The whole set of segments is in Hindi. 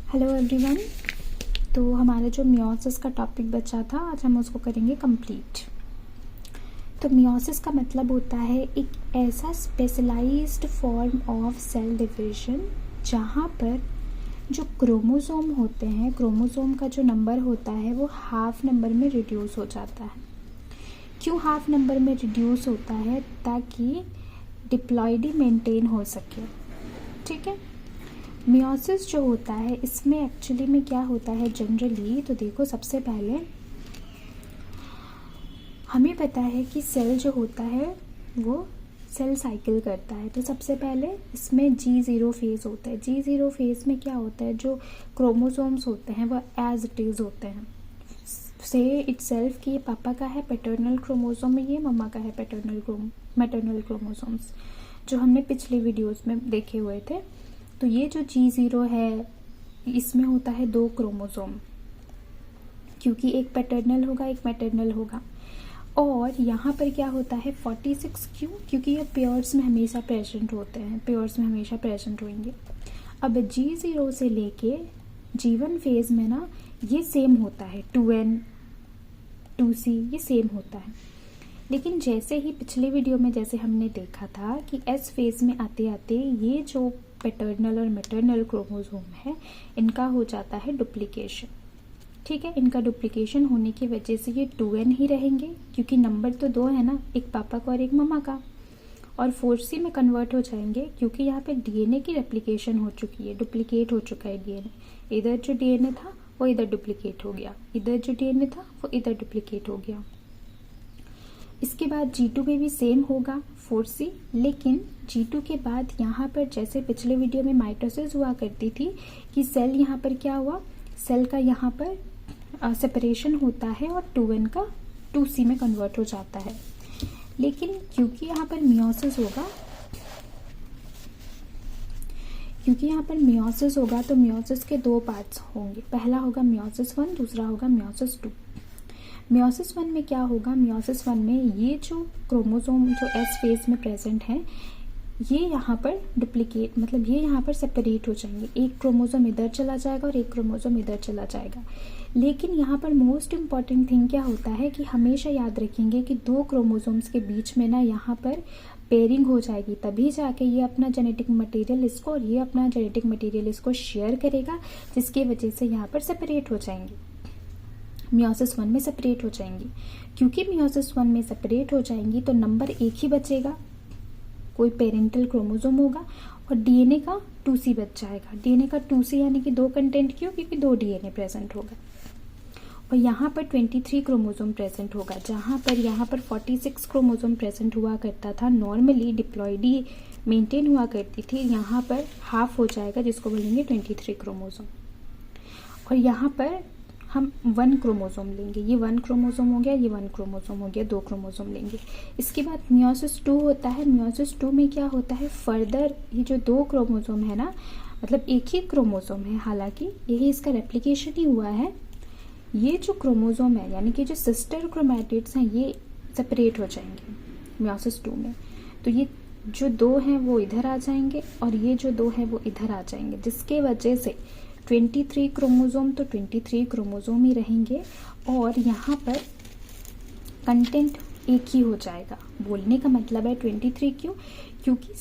Hello everyone. तो हमारा जो मियोसिस का टॉपिक बचा था आज हम उसको करेंगे कंप्लीट। तो मियोसिस का मतलब होता है एक ऐसा specialised form of cell division जहाँ पर जो क्रोमोसोम होते हैं, क्रोमोसोम का जो नंबर होता है वो हाफ नंबर में रिड्यूस हो जाता है। क्यों हाफ नंबर में रिड्यूस होता है? ताकि डिप्लॉइडी मेंटेन हो सके। ठीक है। मियोसिस जो होता है इसमें एक्चुअली में क्या होता है जनरली, तो देखो सबसे पहले हमें पता है कि सेल जो होता है वो सेल साइकिल करता है। तो सबसे पहले इसमें G0 फेज होता है। G0 फेज में क्या होता है, जो क्रोमोसोम्स होते हैं वो एज इट इज़ होते हैं। से इटसेल्फ कि ये पापा का है पैटर्नल क्रोमोसोम में, ये मम्मा का है मैटरनल क्रोमोसोम्स, जो हमने पिछले वीडियोस में देखे हुए थे। तो ये जो G0 है इसमें होता है 2 क्रोमोसोम, क्योंकि एक पैटर्नल होगा एक मैटरनल होगा। और यहाँ पर क्या होता है 46, क्यों? क्योंकि ये पेयर्स में हमेशा प्रेजेंट होते हैं, पेयर्स में हमेशा प्रेजेंट होंगे। अब G0 से लेके G1 फेज में ना ये सेम होता है, 2N 2C ये सेम होता है। लेकिन जैसे ही पिछले वीडियो में जैसे हमने देखा था कि S फेज में आते आते ये जो पैटर्नल और मैटरनल क्रोमोसोम है इनका हो जाता है डुप्लीकेशन। ठीक है, इनका डुप्लीकेशन होने की वजह से ये 2N ही रहेंगे, क्योंकि नंबर तो 2 है ना, एक पापा का और एक मम्मा का। और 4C में कन्वर्ट हो जाएंगे क्योंकि यहाँ पे डीएनए की रेप्लिकेशन हो चुकी है, डुप्लीकेट हो चुका है डीएनए। इधर जो डीएनए था वो इधर डुप्लीकेट हो गया, इधर जो डीएनए था वो इधर डुप्लीकेट हो गया। इसके बाद G2 में भी सेम होगा 4C, लेकिन G2 के बाद यहाँ पर जैसे पिछले वीडियो में माइटोसिस हुआ करती थी कि सेल यहाँ पर क्या हुआ, सेल का यहाँ पर सेपरेशन होता है और 2N का 2C में कन्वर्ट हो जाता है। लेकिन क्योंकि यहाँ पर मियोसिस होगा तो मियोसिस के 2 पार्ट्स होंगे। पहला होगा मियोसिस 1, दूसरा होगा मियोसिस 2। मियोसिस 1 में क्या होगा, मियोसिस 1 में ये जो क्रोमोसोम जो S फेज में प्रेजेंट है ये यहाँ पर डुप्लीकेट, मतलब ये यहाँ पर सेपरेट हो जाएंगे। एक क्रोमोसोम इधर चला जाएगा और एक क्रोमोसोम इधर चला जाएगा। लेकिन यहाँ पर मोस्ट इम्पॉर्टेंट थिंग क्या होता है कि हमेशा याद रखेंगे कि 2 क्रोमोसोम्स के बीच में ना यहाँ पर पेयरिंग हो जाएगी, तभी जाके ये अपना जेनेटिक मटेरियल इसको और ये अपना जेनेटिक मटेरियल इसको शेयर करेगा, जिसकी वजह से यहाँ पर सेपरेट हो जाएंगे, मियोसिस 1 में सेपरेट हो जाएंगी। क्योंकि मियोसिस 1 में सेपरेट हो जाएंगी तो नंबर 1 ही बचेगा, कोई पेरेंटल क्रोमोसोम होगा और डीएनए का 2C बच जाएगा। डीएनए का 2C यानी कि 2 कंटेंट, क्यों? क्योंकि 2 डीएनए प्रेजेंट होगा। और यहाँ पर 23 क्रोमोसोम प्रेजेंट होगा, जहाँ पर यहाँ पर 46 क्रोमोसोम प्रेजेंट हुआ करता था। नॉर्मली डिप्लॉइडी मेंटेन हुआ करती थी, यहाँ पर हाफ हो जाएगा जिसको बोलेंगे 23 क्रोमोसोम। और यहाँ पर हम 1 क्रोमोसोम लेंगे, ये 1 क्रोमोसोम हो गया, ये 1 क्रोमोसोम हो गया, 2 क्रोमोसोम लेंगे। इसके बाद मियोसिस 2 होता है। मियोसिस 2 में क्या होता है, फर्दर ये जो 2 क्रोमोसोम है ना, मतलब एक ही क्रोमोसोम है, हालांकि यही इसका रेप्लिकेशन ही हुआ है। ये जो क्रोमोसोम है यानी कि जो सिस्टर क्रोमैटिड्स हैं ये सेपरेट हो जाएंगे मियोसिस 2 में। तो ये जो 2 हैं वो इधर आ जाएंगे और ये जो 2 हैं वो इधर आ जाएंगे, जिसके वजह से 23 क्रोमोसोम तो 23 क्रोमोसोम ही रहेंगे और यहाँ पर कंटेंट एक ही हो जाएगा। बोलने का मतलब है 23 क्यों? क्योंकि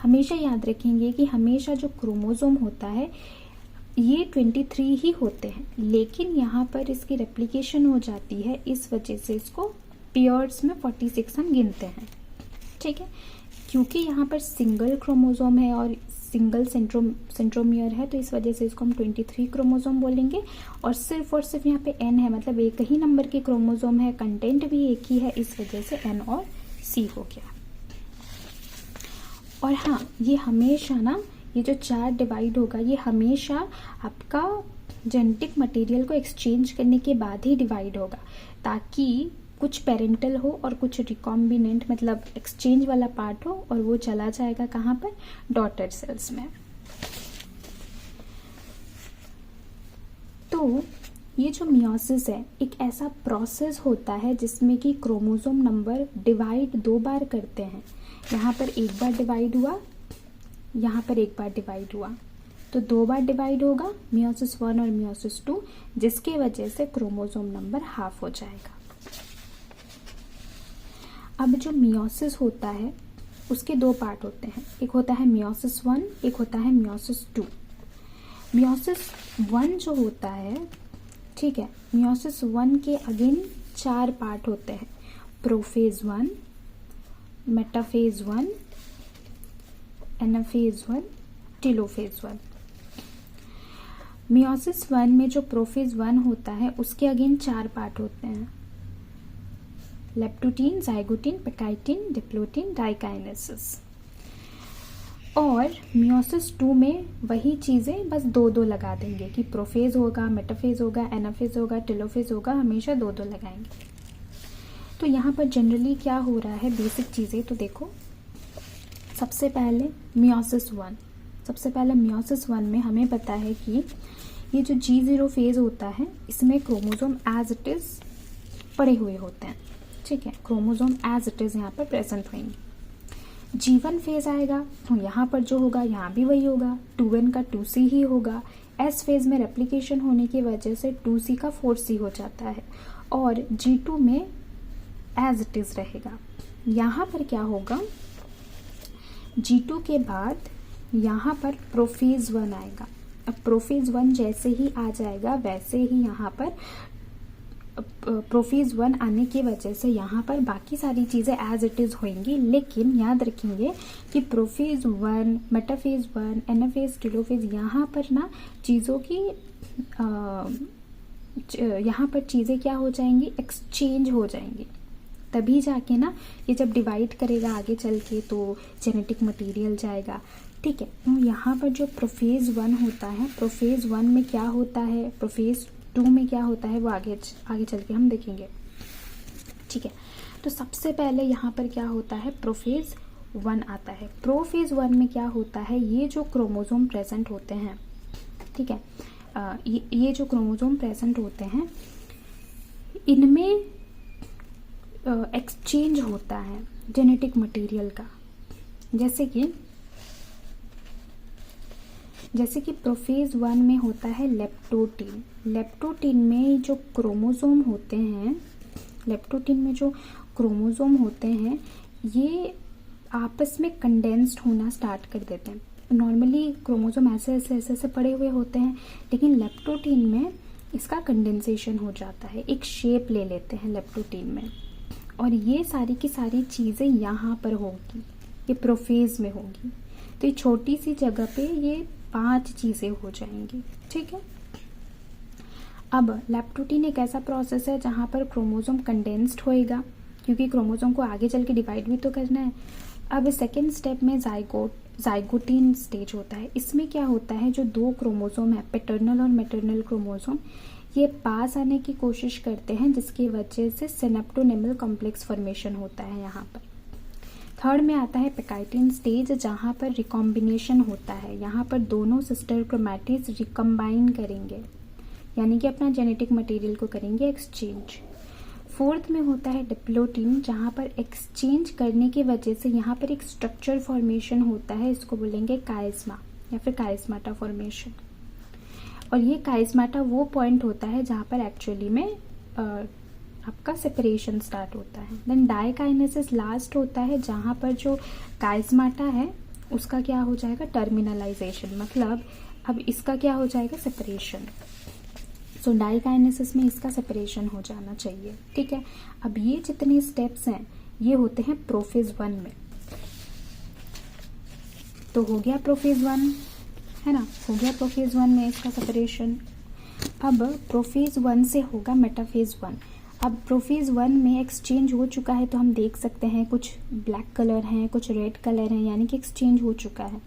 हमेशा याद रखेंगे कि हमेशा जो क्रोमोसोम होता है ये 23 ही होते हैं, लेकिन यहाँ पर इसकी रेप्लिकेशन हो जाती है, इस वजह से इसको पेयर्स में 46 हम गिनते हैं। ठीक है, क्योंकि यहाँ पर सिंगल क्रोमोसोम है और सिंगल सेंट्रोमियर है, तो इस वजह से इसको हम 23 क्रोमोसोम बोलेंगे। और सिर्फ यहाँ पे N है, मतलब एक ही नंबर के क्रोमोसोम है, कंटेंट भी एक ही है, इस वजह से N और C हो गया। और हाँ, ये हमेशा ना ये जो 4 डिवाइड होगा ये हमेशा आपका जेनेटिक मटेरियल को एक्सचेंज करने के बाद ही डिवाइड होगा, ताकि कुछ पेरेंटल हो और कुछ रिकॉम्बिनेंट मतलब एक्सचेंज वाला पार्ट हो, और वो चला जाएगा कहाँ पर, डॉटर सेल्स में। तो ये जो मियोसिस है एक ऐसा प्रोसेस होता है जिसमें कि क्रोमोसोम नंबर डिवाइड 2 बार करते हैं। यहाँ पर एक बार डिवाइड हुआ, यहाँ पर एक बार डिवाइड हुआ, तो 2 बार डिवाइड होगा मियोसिस 1 और मियोसिस 2, जिसके वजह से क्रोमोसोम नंबर हाफ हो जाएगा। अब जो मियोसिस होता है उसके 2 पार्ट होते हैं, एक होता है मियोसिस 1, एक होता है मियोसिस 2। मियोसिस 1 जो होता है, ठीक है, मियोसिस 1 के अगेन 4 पार्ट होते हैं, prophase 1, metaphase 1, anaphase 1, telophase 1। Meiosis 1 में जो प्रोफेज 1 होता है उसके अगेन 4 पार्ट होते हैं, लेप्टोटीन, जाइगोटीन, पेकाइटिन, डिप्लोटीन, डाइकाइनेसिस। और मियोसिस 2 में वही चीज़ें बस 2-2 लगा देंगे कि प्रोफेज होगा, मेटाफेज होगा, एनाफेज होगा, टेलोफेज होगा, हमेशा 2-2 लगाएंगे। तो यहाँ पर जनरली क्या हो रहा है, बेसिक चीज़ें तो देखो। सबसे पहले मियोसिस 1 में हमें पता है कि ये जो G0 फेज होता है इसमें क्रोमोसोम एज इट इज़ पड़े हुए होते हैं, ठीक है, क्रोमोसोम एज इट इज़ यहाँ पर प्रेजेंट होंगे। G1 फेज आएगा तो यहाँ पर जो होगा यहाँ भी वही होगा, 2n का 2c ही होगा। S फेज में रेप्लिकेशन होने की वजह से 2c का 4c हो जाता है और G2 में एज इट इज़ रहेगा। यहाँ पर क्या होगा, G2 के बाद यहाँ पर प्रोफेज 1 आएगा। अब प्रोफेज 1 जैसे ही आ जाएगा वैसे ही यहाँ पर प्रोफेज 1 आने की वजह से यहाँ पर बाकी सारी चीज़ें एज इट इज़ होंगी, लेकिन याद रखेंगे कि प्रोफेज 1, मेटाफेज 1, एनाफेज, टेलोफेज, यहाँ पर ना चीज़ों की यहाँ पर चीज़ें क्या हो जाएंगी, एक्सचेंज हो जाएंगी। तभी जाके ना ये जब डिवाइड करेगा आगे चल के तो जेनेटिक मटेरियल जाएगा, ठीक है। तो यहाँ पर जो प्रोफेज 1 होता है, प्रोफेज 1 में क्या होता है, प्रोफेज 2 में क्या होता है, वो आगे चल के हम देखेंगे, ठीक है। तो सबसे पहले यहाँ पर क्या होता है, प्रोफेज 1 आता है। प्रोफेज 1 में क्या होता है, ये जो क्रोमोसोम प्रेजेंट होते हैं, ठीक है, ये जो क्रोमोसोम प्रेजेंट होते हैं इनमें एक्सचेंज होता है जेनेटिक मटेरियल का। जैसे कि प्रोफेज 1 में होता है लेप्टोटीन। लेप्टोटीन में जो क्रोमोसोम होते हैं ये आपस में कंडेंस्ड होना स्टार्ट कर देते हैं। नॉर्मली क्रोमोसोम ऐसे पड़े हुए होते हैं, लेकिन लेप्टोटीन में इसका कंडेंसेशन हो जाता है, एक शेप ले लेते हैं लेप्टोटीन में, और ये सारी की सारी चीज़ें यहाँ पर होगी, ये प्रोफेज में होगी। तो ये छोटी सी जगह पे ये 5 चीज़ें हो जाएंगी, ठीक है। अब लेप्टोटीन एक ऐसा प्रोसेस है जहाँ पर क्रोमोसोम कंडेंस्ड होएगा, क्योंकि क्रोमोसोम को आगे चल के डिवाइड भी तो करना है। अब सेकेंड स्टेप में जाइगोटीन स्टेज होता है। इसमें क्या होता है, जो 2 क्रोमोसोम है, पैटर्नल और मैटरनल क्रोमोसोम, ये पास आने की कोशिश करते हैं, जिसकी वजह से सिनेप्टोनेमल कॉम्प्लेक्स फॉर्मेशन होता है यहाँ पर। थर्ड में आता है पेकाइटिन स्टेज, जहाँ पर रिकॉम्बिनेशन होता है। यहाँ पर दोनों सिस्टर क्रोमैटिड्स रिकम्बाइन करेंगे, यानी कि अपना जेनेटिक मटेरियल को करेंगे एक्सचेंज। फोर्थ में होता है डिप्लोटीन, जहाँ पर एक्सचेंज करने की वजह से यहाँ पर एक स्ट्रक्चर फॉर्मेशन होता है, इसको बोलेंगे काइस्मा या फिर काइस्माटा फॉर्मेशन। और ये काइस्माटा वो पॉइंट होता है जहाँ पर एक्चुअली में आपका सेपरेशन स्टार्ट होता है। देन डाइकाइनेसिस लास्ट होता है, जहाँ पर जो काइस्माटा है उसका क्या हो जाएगा, टर्मिनलाइजेशन, मतलब अब इसका क्या हो जाएगा, सेपरेशन। सो डाइकाइनेसिस में इसका सेपरेशन हो जाना चाहिए, ठीक है। अब ये जितने स्टेप्स हैं ये होते हैं प्रोफेज 1 में। तो हो गया प्रोफेज 1, है ना, हो गया प्रोफेज 1 में इसका सेपरेशन। अब प्रोफेज 1 से होगा मेटाफेज 1। अब प्रोफेज 1 में एक्सचेंज हो चुका है, तो हम देख सकते हैं कुछ ब्लैक कलर हैं, कुछ रेड कलर हैं, यानी कि एक्सचेंज हो चुका है।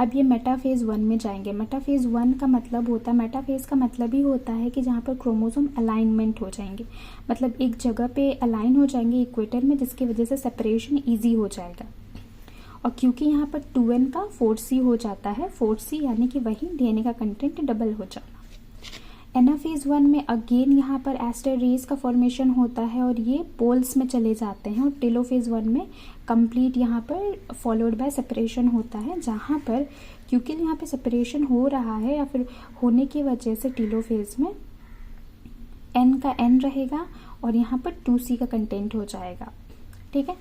अब ये मेटाफेज 1 में जाएंगे। मेटाफेज 1 का मतलब होता है, मेटाफेज का मतलब ही होता है कि जहाँ पर क्रोमोसोम अलाइनमेंट हो जाएंगे, मतलब एक जगह पे अलाइन हो जाएंगे इक्वेटर में, जिसकी वजह से सेपरेशन ईजी हो जाएगा। और क्योंकि यहाँ पर 2n का 4c हो जाता है, 4c यानी कि वही डीएनए का कंटेंट डबल हो जाना। एनाफेज 1 में अगेन यहाँ पर एस्टर रेस का फॉर्मेशन होता है और ये पोल्स में चले जाते हैं, और टेलोफेज 1 में कंप्लीट यहाँ पर फॉलोड बाय सेपरेशन होता है, जहाँ पर क्योंकि यहाँ पे सेपरेशन हो रहा है या फिर होने की वजह से टेलोफेज में n का n रहेगा और यहाँ पर 2c का कंटेंट हो जाएगा। ठीक है,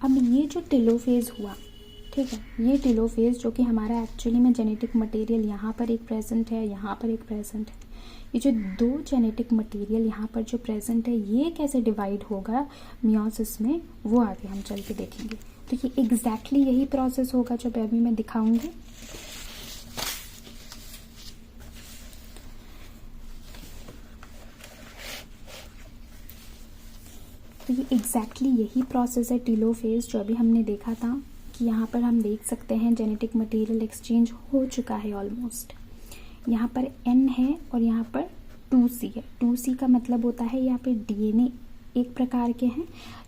अब ये जो टेलोफेज हुआ, ठीक है, ये टेलोफेज जो कि हमारा एक्चुअली में जेनेटिक मटेरियल यहाँ पर एक प्रेजेंट है, यहाँ पर एक प्रेजेंट है, ये जो दो जेनेटिक मटेरियल यहाँ पर जो प्रेजेंट है ये कैसे डिवाइड होगा मियोसिस में, वो आगे हम चल के देखेंगे। तो ये एग्जैक्टली यही प्रोसेस होगा जो अभी मैं दिखाऊंगी। तो ये एग्जैक्टली यही प्रोसेस है टेलोफेज जो अभी हमने देखा था, कि यहाँ पर हम देख सकते हैं जेनेटिक मटेरियल एक्सचेंज हो चुका है ऑलमोस्ट। यहाँ पर n है और यहाँ पर 2c है। 2c का मतलब होता है यहाँ पे डीएनए एक प्रकार के हैं,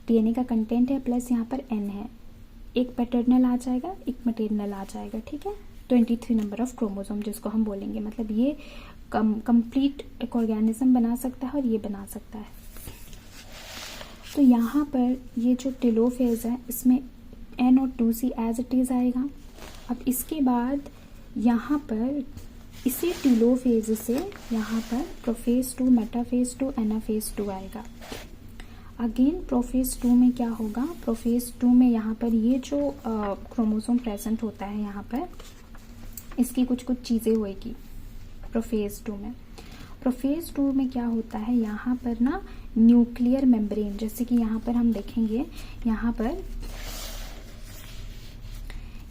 डीएनए का कंटेंट है, प्लस यहाँ पर n है, एक पैटर्नल आ जाएगा, एक मैटरनल आ जाएगा। ठीक है, 23 नंबर ऑफ क्रोमोसोम जिसको हम बोलेंगे, मतलब ये कंप्लीट एक ऑर्गेनिज्म बना सकता है और ये बना सकता है। तो यहाँ पर ये जो टेलोफेज है इसमें n और 2c एज इट इज आएगा। अब इसके बाद यहाँ पर इसी टेलोफेज से यहाँ पर प्रोफेज 2, मेटाफेज 2, एनाफेज 2 आएगा। अगेन प्रोफेज 2 में क्या होगा, प्रोफेज 2 में यहाँ पर ये जो क्रोमोसोम प्रेजेंट होता है यहाँ पर, इसकी कुछ कुछ चीज़ें होएगी प्रोफेज 2 में। प्रोफेज 2 में क्या होता है, यहाँ पर ना न्यूक्लियर मेम्ब्रेन, जैसे कि यहाँ पर हम देखेंगे, यहाँ पर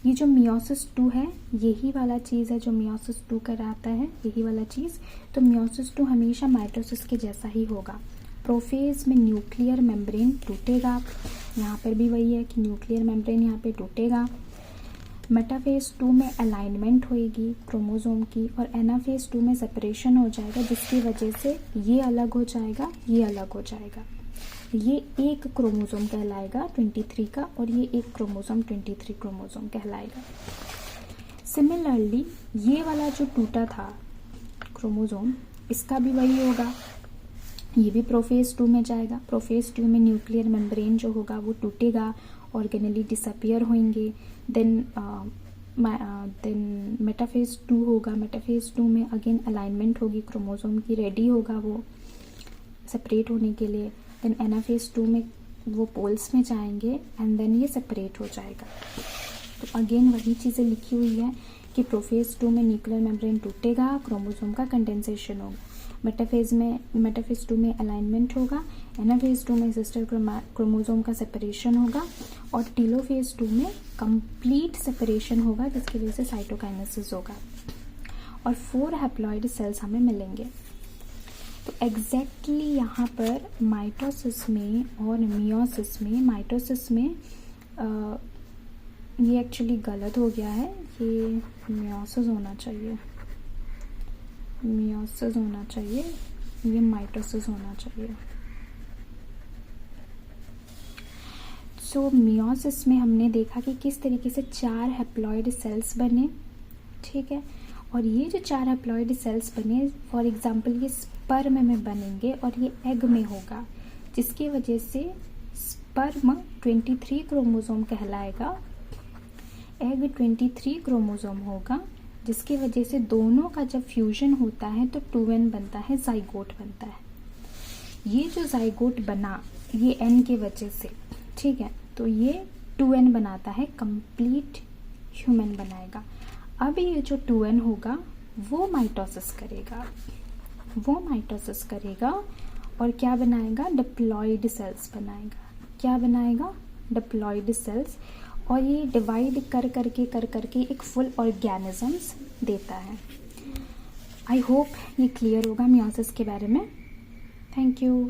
ये जो मियोसिस 2 है यही वाला चीज़ है जो मियोसिस 2 कराता है, यही वाला चीज़। तो मियोसिस 2 हमेशा माइटोसिस के जैसा ही होगा। प्रोफेज में न्यूक्लियर मेम्ब्रेन टूटेगा, यहाँ पर भी वही है कि न्यूक्लियर मेम्ब्रेन यहाँ पे टूटेगा। मेटाफेज 2 में अलाइनमेंट होएगी क्रोमोसोम की, और एनाफेज 2 में सेपरेशन हो जाएगा, जिसकी वजह से ये अलग हो जाएगा, ये अलग हो जाएगा। ये एक क्रोमोसोम कहलाएगा 23 का, और ये एक क्रोमोसोम 23 क्रोमोसोम कहलाएगा। सिमिलरली ये वाला जो टूटा था क्रोमोसोम, इसका भी वही होगा, ये भी प्रोफेज 2 में जाएगा। प्रोफेज 2 में न्यूक्लियर मेम्ब्रेन जो होगा वो टूटेगा, ऑर्गेनली डिसअपियर होंगे। देन मेटाफेज 2 होगा, मेटाफेज 2 में अगेन अलाइनमेंट होगी क्रोमोसोम की, रेडी होगा वो सेपरेट होने के लिए। देन एनाफेज 2 में वो पोल्स में जाएंगे एंड देन ये सेपरेट हो जाएगा। तो अगेन वही चीज़ें लिखी हुई है कि प्रोफेज 2 में न्यूक्लियर मेम्ब्रेन टूटेगा, क्रोमोसोम का कंडेंसेशन होगा। मेटाफेज 2 में अलाइनमेंट होगा, एनाफेज 2 में सिस्टर क्रोमोसोम का सेपरेशन होगा, और टेलोफेज 2 में कंप्लीट सेपरेशन होगा, जिसकी वजह से साइटोकाइनेसिस होगा, और 4 हैप्लॉइड सेल्स हमें मिलेंगे। तो एग्जैक्टली यहाँ पर माइटोसिस में और मियोसिस में, माइटोसिस में ये एक्चुअली गलत हो गया है, ये मियोसिस होना चाहिए, मियोसिस होना चाहिए, ये माइटोसिस होना चाहिए। सो मियोसिस में हमने देखा कि किस तरीके से 4 हैप्लॉइड सेल्स बने, ठीक है, और ये जो 4 हैप्लॉइड सेल्स बने, फॉर एग्जांपल ये स्पर्म में बनेंगे और ये एग में होगा, जिसकी वजह से स्पर्म 23 क्रोमोसोम कहलाएगा, एग 23 क्रोमोसोम होगा, जिसकी वजह से दोनों का जब फ्यूजन होता है तो 2n बनता है, जाइगोट बनता है। ये जो जाइगोट बना ये n की वजह से, ठीक है, तो ये 2n बनाता है, कंप्लीट ह्यूमन बनाएगा। अब ये जो 2n होगा वो माइटोसिस करेगा, वो माइटोसिस करेगा और क्या बनाएगा, डिप्लॉइड सेल्स बनाएगा। क्या बनाएगा, डिप्लॉइड सेल्स, और ये डिवाइड कर करके एक फुल ऑर्गेनिजम्स देता है। आई होप ये क्लियर होगा मियोसिस के बारे में। Thank you.